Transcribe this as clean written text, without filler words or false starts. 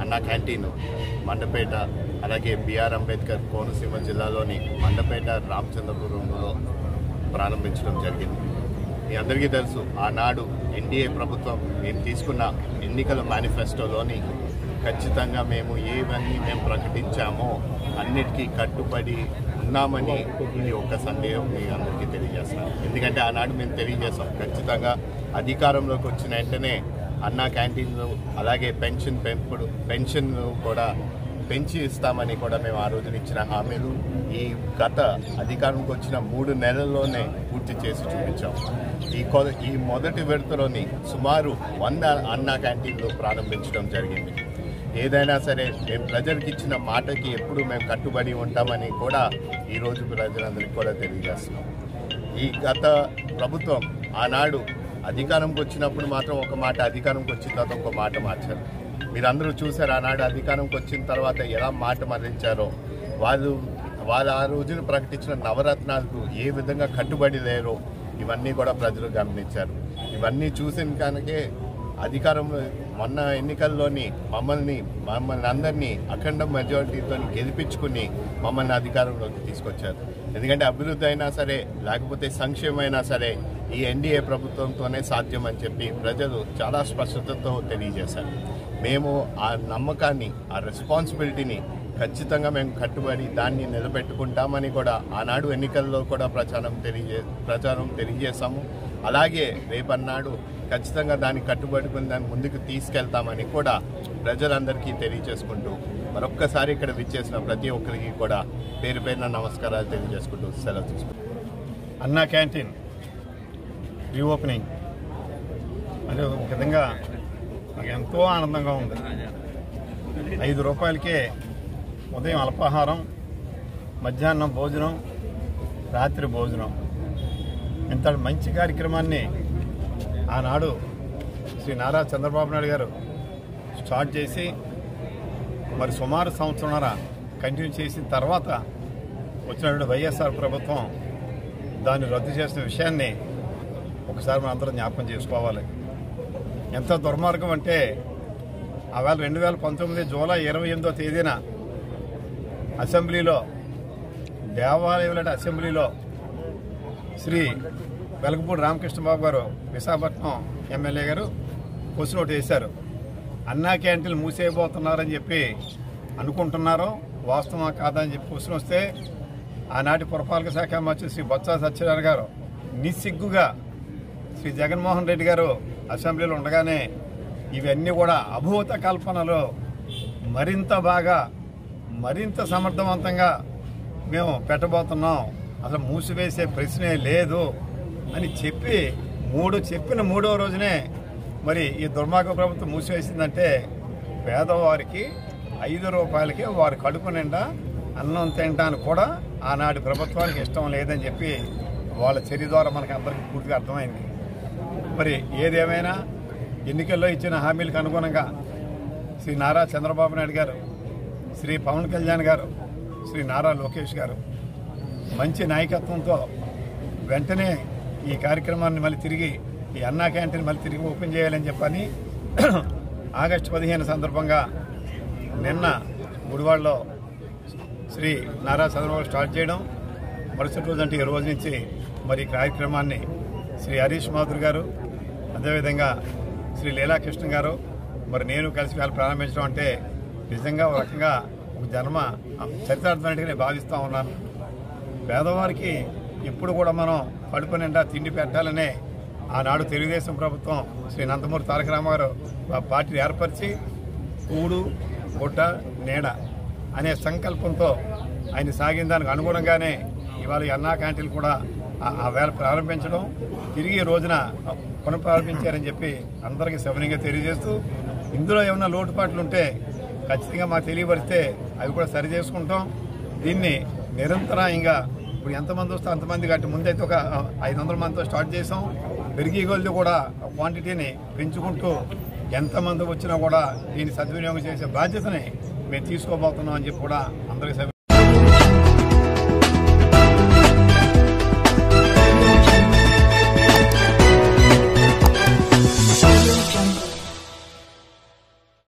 అన్నా క్యాంటీన్ మండపేట అలాగే బిఆర్ అంబేద్కర్ కోనసీమ జిల్లాలోని మండపేట రామచంద్రపురంలో ప్రారంభించడం జరిగింది. మీ అందరికీ తెలుసు, ఆనాడు ఎన్డీఏ ప్రభుత్వం మేము తీసుకున్న ఎన్నికల మేనిఫెస్టోలోని ఖచ్చితంగా మేము ఏవన్నీ మేము ప్రకటించామో అన్నిటికీ కట్టుబడి ఉన్నామని ఇది ఒక సందేహం మీ అందరికీ తెలియజేస్తాను. ఎందుకంటే ఆనాడు మేము తెలియజేస్తాం, ఖచ్చితంగా అధికారంలోకి వచ్చిన వెంటనే అన్నా క్యాంటీన్లు అలాగే పెన్షన్ కూడా పెంచి ఇస్తామని కూడా మేము ఆ రోజున ఇచ్చిన హామీలు ఈ గత అధికారంకి వచ్చిన 3 నెలల్లోనే పూర్తి చేసి చూపించాం. ఈ మొదటి విడతలోని సుమారు 100 అన్నా క్యాంటీన్లు ప్రారంభించడం జరిగింది. ఏదైనా సరే మేము ప్రజలకు ఇచ్చిన మాటకి ఎప్పుడు మేము కట్టుబడి ఉంటామని కూడా ఈరోజు ప్రజలందరికీ కూడా తెలియజేస్తున్నాం. ఈ గత ప్రభుత్వం ఆనాడు అధికారంకి వచ్చినప్పుడు మాత్రం ఒక మాట, అధికారంకి వచ్చిన తర్వాత ఒక మాట మార్చారు. మీరందరూ చూశారు ఆనాడు అధికారంకి వచ్చిన తర్వాత ఎలా మాట మరణించారో. వాళ్ళు ఆ రోజున ప్రకటించిన నవరత్నాలకు ఏ విధంగా కట్టుబడి లేరో ఇవన్నీ కూడా ప్రజలు గమనించారు. ఇవన్నీ చూసిన కనుకే అధికారంలో మొన్న ఎన్నికల్లోని మమ్మల్ని అందరినీ అఖండ మెజారిటీతో గెలిపించుకుని మమ్మల్ని అధికారంలోకి తీసుకొచ్చారు. ఎందుకంటే అభివృద్ధి అయినా సరే లేకపోతే సంక్షేమం అయినా సరే ఈ ఎన్డీఏ ప్రభుత్వంతోనే సాధ్యం అని చెప్పి ప్రజలు చాలా స్పష్టతతో తెలియజేశారు. మేము ఆ నమ్మకాన్ని, ఆ రెస్పాన్సిబిలిటీని ఖచ్చితంగా మేము కట్టుబడి దాన్ని నిలబెట్టుకుంటామని కూడా ఆనాడు ఎన్నికల్లో కూడా ప్రచారం తెలియజేశాము. అలాగే రేపన్నాడు ఖచ్చితంగా దాన్ని కట్టుబడుకుని దాన్ని ముందుకు తీసుకెళ్తామని కూడా ప్రజలందరికీ తెలియజేసుకుంటూ మరొక్కసారి ఇక్కడ విచ్చేసిన ప్రతి ఒక్కరికి కూడా పేరు పేరున నమస్కారాలు తెలియజేసుకుంటూ సెలవు తీసుకుంటాం. అన్నా క్యాంటీన్ రీఓపెనింగ్ అది ఒక విధంగా నాకు ఎంతో ఆనందంగా ఉంది. 5 రూపాయలకే ఉదయం అల్పాహారం, మధ్యాహ్నం భోజనం, రాత్రి భోజనం. ఇంత మంచి కార్యక్రమాన్ని ఆనాడు శ్రీ నారా చంద్రబాబు నాయుడు గారు స్టార్ట్ చేసి మరి సుమారు సంవత్సరంన్నర కంటిన్యూ చేసిన తర్వాత వచ్చినటువంటి వైఎస్ఆర్ ప్రభుత్వం దాన్ని రద్దు చేసిన విషయాన్ని ఒకసారి మనం అందరం జ్ఞాపకం చేసుకోవాలి. ఎంత దుర్మార్గం అంటే ఆవేళ 2019 జూలై 28వ తేదీన అసెంబ్లీలో, దేవాలయం అసెంబ్లీలో శ్రీ వెలగపూడి రామకృష్ణబాబు గారు విశాఖపట్నం ఎమ్మెల్యే గారు క్వశ్చన్ ఒకటి వేశారు. అన్నా క్యాంటీన్లు మూసేయబోతున్నారని చెప్పి అనుకుంటున్నారో వాస్తవం కాదని చెప్పి క్వశ్చన్ వస్తే ఆనాటి పురపాలక శాఖ మంత్రి శ్రీ బొత్స సత్యనారాయణ గారు నిస్సిగ్గుగా శ్రీ జగన్మోహన్ రెడ్డి గారు అసెంబ్లీలో ఉండగానే ఇవన్నీ కూడా అభూత కల్పనలు, మరింత బాగా మరింత సమర్థవంతంగా మేము పెట్టబోతున్నాం, అసలు మూసివేసే ప్రశ్నే లేదు అని చెప్పిన 3వ రోజునే మరి ఈ దుర్మార్గ ప్రభుత్వం మూసివేసిందంటే పేదవారికి 5 రూపాయలకి వారి కడుపు నిండా అన్నం తినడానికి కూడా ఆనాటి ప్రభుత్వానికి ఇష్టం లేదని చెప్పి వాళ్ళ చర్య ద్వారా మనకి అందరికీ పూర్తిగా అర్థమైంది. మరి ఏదేమైనా ఎన్నికల్లో ఇచ్చిన హామీలకు అనుగుణంగా శ్రీ నారా చంద్రబాబు నాయుడు గారు, శ్రీ పవన్ కళ్యాణ్ గారు, శ్రీ నారా లోకేష్ గారు మంచి నాయకత్వంతో వెంటనే ఈ కార్యక్రమాన్ని మళ్ళీ తిరిగి ఈ అన్నా క్యాంటీన్ మళ్ళీ తిరిగి ఓపెన్ చేయాలని చెప్పని ఆగస్టు 15 సందర్భంగా నిన్న గుడివాడలో శ్రీ నారా చంద్రబాబు స్టార్ట్ చేయడం, మరుసటి రోజు అంటే ఈ రోజు నుంచి మరి ఈ కార్యక్రమాన్ని శ్రీ హరీష్ మాధుర్ గారు, అదేవిధంగా శ్రీ లీలాకృష్ణ గారు, మరి నేను కలిసి వాళ్ళు ప్రారంభించడం అంటే నిజంగా ఒక రకంగా ఒక జన్మ చరితార్థమైనట్టుగా నేను భావిస్తూ ఉన్నాను. పేదవారికి ఎప్పుడు కూడా మనం కడుపు నిండా తిండి పెట్టాలనే ఆనాడు తెలుగుదేశం ప్రభుత్వం శ్రీ నందమూరి తారక రామారావు పార్టీని ఏర్పరిచి కూడు గుడ్డ నీడ అనే సంకల్పంతో ఆయన సాగిన దానికి అనుగుణంగానే ఇవాళ అన్నా క్యాంటీన్లు కూడా ఆ వేళ ప్రారంభించడం, తిరిగి రోజున పునఃప్రారంభించారని చెప్పి అందరికీ సవినయంగా తెలియజేస్తూ ఇందులో ఏమైనా లోటుపాట్లు ఉంటే ఖచ్చితంగా మాకు తెలియపరిస్తే అవి కూడా సరి చేసుకుంటాం. దీన్ని నిరంతరాయంగా ఇప్పుడు ఎంతమంది వస్తే అంతమంది కట్టి ముందైతే ఒక 500 మందితో స్టార్ట్ చేసాం. పెరిగి కొలది కూడా క్వాంటిటీని పెంచుకుంటూ ఎంతమంది వచ్చినా కూడా దీన్ని సద్వినియోగం చేసే బాధ్యతని మేము తీసుకోబోతున్నాం అని చెప్పి కూడా అందరికీ